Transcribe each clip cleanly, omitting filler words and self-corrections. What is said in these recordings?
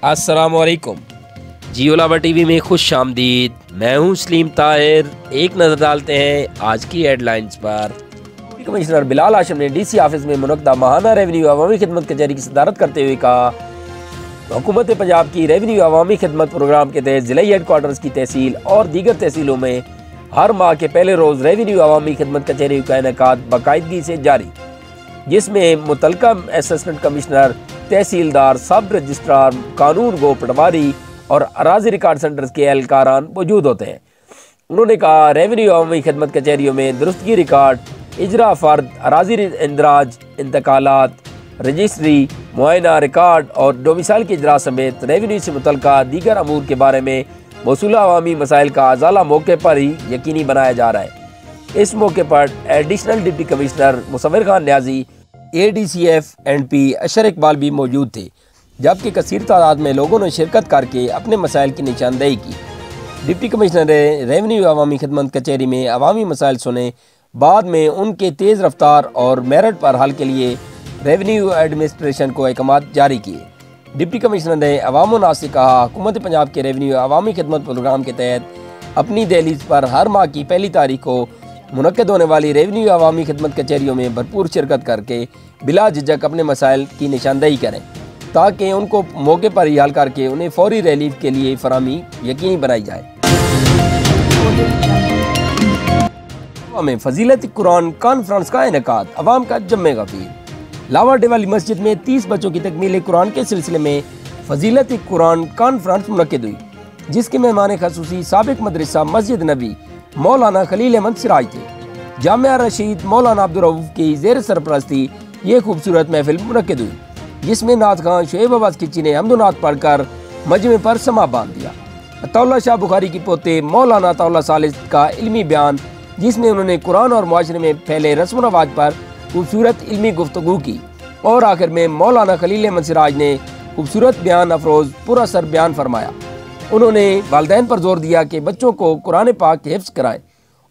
अस्सलामुअलैकुम। जियो लावा टीवी में खुश आमदीद। मैं हूं सलीम ताहिर। एक नज़र डालते हैं आज की हेडलाइंस पर। कमिश्नर बिलाल हाशिम ने DC ऑफिस में मुनक्दा माहाना रेवेन्यू अवामी खिदमत कचहरी की सदारत करते हुए कहा, हुकूमत पंजाब की रेवेन्यू अवामी खिदमत प्रोग्राम के तहत जिला हेडक्वार्टर्स की तहसील और दीगर तहसीलों में हर माह के पहले रोज़ रेवेन्यू अवामी खिदमत कचहरी का इनेकाद बाकायदगी से जारी, जिसमें मुतलका असिस्टेंट कमिश्नर, तहसीलदार, सब रजिस्ट्रार, कानून गो पटवारी और अराजी रिकॉर्ड सेंटर्स के एहलकारान मौजूद होते हैं। उन्होंने कहा, रेवेन्यू अवामी खिदमत कचहरियों में दुरुस्तगी रिकॉर्ड, इजरा फ़र्द, अराजी इंदराज, इंतकालात, रजिस्ट्री, मुआयना रिकॉर्ड और डोमिसाइल के इजरा समेत रेवेन्यू से मुतल्लिका दीगर अमूर के बारे में मौसूला अवामी मसाइल का अजाला मौके पर ही यकीनी बनाया जा रहा है। इस मौके पर additional deputy commissioner मुसव्विर Khan Niazi, ADCF NP अशर इकबाल भी मौजूद थे, जबकि कसीर तादाद में लोगों ने शिरकत करके अपने मसाइल की निशानदेही की। डिप्टी कमिश्नर ने रेवेन्यू अवामी खिदमत कचहरी में अवामी मसाइल सुने, बाद में उनके तेज़ रफ्तार और मेरिट पर हल के लिए रेवेन्यू एडमिनिस्ट्रेशन को अहकाम जारी किए। डिप्टी कमिश्नर ने अवाम नास से कहा, हुकूमत पंजाब के रेवेन्यू अवामी खिदमत प्रोग्राम के तहत अपनी दहलीज पर हर माह की पहली तारीख को मुनक्कद होने वाली रेवेन्यू अवामी खिदमत कचहरियों में भरपूर शिरकत करके बिला झिझक अपने मसाइल की निशानदेही करें, ताकि उनको मौके पर ही हल करके उन्हें फौरी रिलीफ के लिए फराहमी यकीनी बनाई जाए। में फजीलत कुरान कॉन्फ्रेंस का इनेकाद, अवाम का जम्मे गफीर। लावा डेवाली मस्जिद में 30 बच्चों की तकमील कुरान के सिलसिले में फजीलत कुरान कॉन्फ्रेंस मुनक्किद हुई, जिसके मेहमान खसूसी साबिक मदरसा मस्जिद नबी मौलाना खलील अहमद सिराज थे। जामिया रशीद मौलाना अब्दुल रऊफ की ज़ेर सरपरस्ती ये खूबसूरत महफिल मुनक्किद हुई, जिसमें नात खान शुएब अब्बास किच्ची ने हम्दुनात पढ़कर मजमे पर समा बांध दिया। अताउल्लाह शाह बुखारी की पोते मौलाना अताउल्लाह सालिस का इल्मी बयान, जिसमें उन्होंने कुरान और मुआशरे में फैले रस्म रवाज पर खूबसूरत इल्मी गुफ्तगू की। और आखिर में मौलाना खलील अहमद सिराज ने खूबसूरत बयान अफरोज पुरअसर बयान फरमाया। उन्होंने वालिदैन पर जोर दिया कि बच्चों को कुरान पाक के हिफ्ज़ कराएं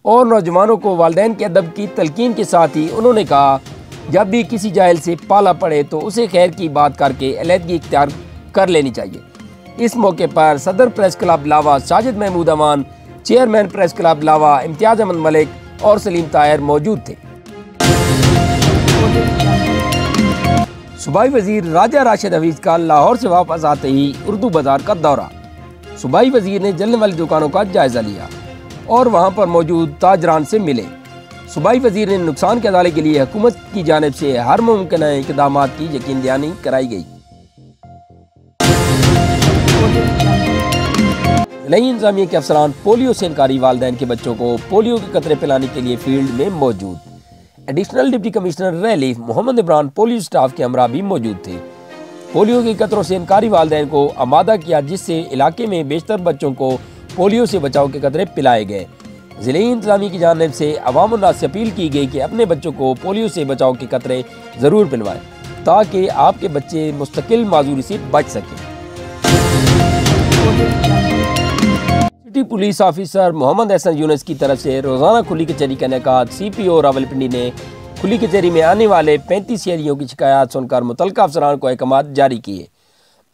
और नौजवानों को वालिदैन के अदब की तलकीन के साथ ही उन्होंने कहा, जब भी किसी जाहिल से पाला पड़े तो उसे खैर की बात करके अलहदगी इख्तियार कर लेनी चाहिए। इस मौके पर सदर प्रेस क्लब लावा साजिद महमूद अमान, चेयरमैन प्रेस क्लब लावा इम्तियाज अहमद मलिक और सलीम ताहिर मौजूद थे। सूबाई वजीर राजा राशिद हफीज का लाहौर से वापस आते ही उर्दू बाजार का दौरा। सूबाई वजीर ने जलने वाली दुकानों का जायजा लिया और वहां पर मौजूद ताजरान से मिले। सूबाई वजीर ने नुकसान के अदाले के लिए हुकूमत की जानिब से हर मुमकिन इक़दाम की यकीन दहानी कराई गई। नई इंतजामिया के अफसरान पोलियो से इनकारी वालिदैन के बच्चों को पोलियो के कतरे पिलाने के लिए फील्ड में मौजूद। Additional deputy commissioner relief Mohammad Imran polio staff के हमरा भी मौजूद थे। पोलियो के कतरों से इनकारी वालिदैन को आमादा किया, जिससे इलाके में बेशतर बच्चों को पोलियो से बचाव के कतरे पिलाए गए। ज़िले इंतजामी की जानिब से अवाम उन्नास से अपील की गई कि अपने बच्चों को पोलियो से बचाव के कतरे ज़रूर पिलवाएं, ताकि आपके बच्चे मुस्तकिल माजूरी से बच सकें। City police officer Mohammad Hasan Yunus की तरफ से रोज़ाना खुली कचहरी का इनेकाद। CPO रावलपिंडी ने खुली कचहरी में आने वाले 35 शहरियों की शिकायत सुनकर मुतल्लिका अफसरान को अहकाम जारी किए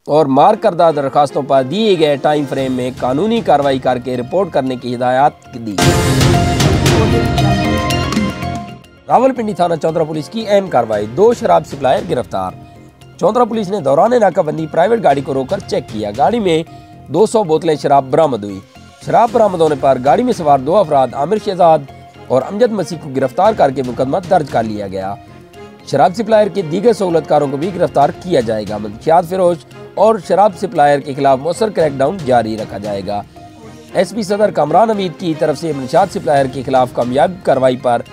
और मार्क करदा दरखास्तों पर दिए गए टाइम फ्रेम में कानूनी कार्रवाई करके रिपोर्ट करने की हिदायत दी। रावलपिंडी थाना चौंतरा पुलिस की अहम कार्रवाई, 2 शराब सप्लायर गिरफ्तार। चौंतरा पुलिस ने दौरान नाकाबंदी प्राइवेट गाड़ी को रोककर चेक किया। गाड़ी में 200 बोतलें शराब बरामद हुई। शराब बरामद होने पर गाड़ी में सवार 2 अफराद आमिर शहजाद और अमजद मसीह को गिरफ्तार करके मुकदमा दर्ज कर लिया गया। शराब सप्लायर के दीगर सहूलतकारों को भी गिरफ्तार किया जाएगा। मंशियात फिरोज और शराब सप्लायर के खिलाफ मौसर क्रैकडाउन जारी रखा जाएगा। SP सदर कामरान हमीद की तरफ से मंशियात सप्लायर के खिलाफ कामयाब कार्रवाई पर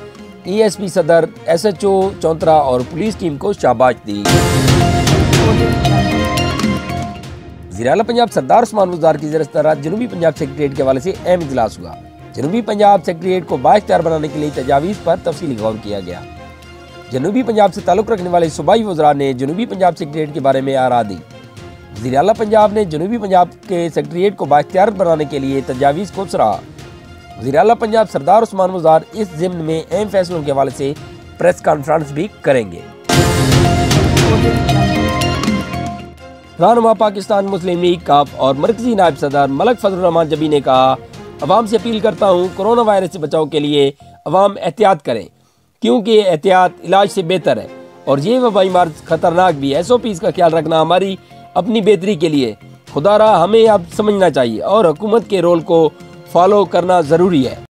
ESP सदर SHO चौंतरा और पुलिस टीम को शाबाश दी। वज़ीर आला पंजाब सरदार उस्मान बुज़दार की ज़िरअ जनूबी पंजाब सेक्रेटेरिएट के हवाले से अहम इजलास हुआ। जनूबी पंजाब सेक्रेटेरिएट को बाइख्तियार बनाने के लिए तजावीज़ पर तफसीली गौर किया गया। जनूबी पंजाब से ताल्लुक़ रखने वाले सूबाई वज़रा ने जनूबी पंजाब सेक्रेटेरिएट के बारे में आरा दी। वज़ीर आला पंजाब ने जनूबी पंजाब के सेक्रेटेरिएट को बाइख्तियार बनाने के लिए तजावीज़ को सराहा। वज़ीर आला पंजाब सरदार उस्मान बुज़दार इस ज़िम्न में अहम फैसलों के हवाले से प्रेस कॉन्फ्रेंस भी करेंगे। रहनुमा पाकिस्तान मुस्लिम लीग काफ और मरकजी नायब सदर मलक फजल रहमान जबी ने कहा, अवाम से अपील करता हूँ कोरोना वायरस से बचाव के लिए अवाम एहतियात करें, क्योंकि एहतियात इलाज से बेहतर है और ये वबाई मर्ज खतरनाक भी है। SOPs का ख्याल रखना हमारी अपनी बेहतरी के लिए खुदारा हमें अब समझना चाहिए और हुकूमत के रोल को फॉलो करना ज़रूरी है।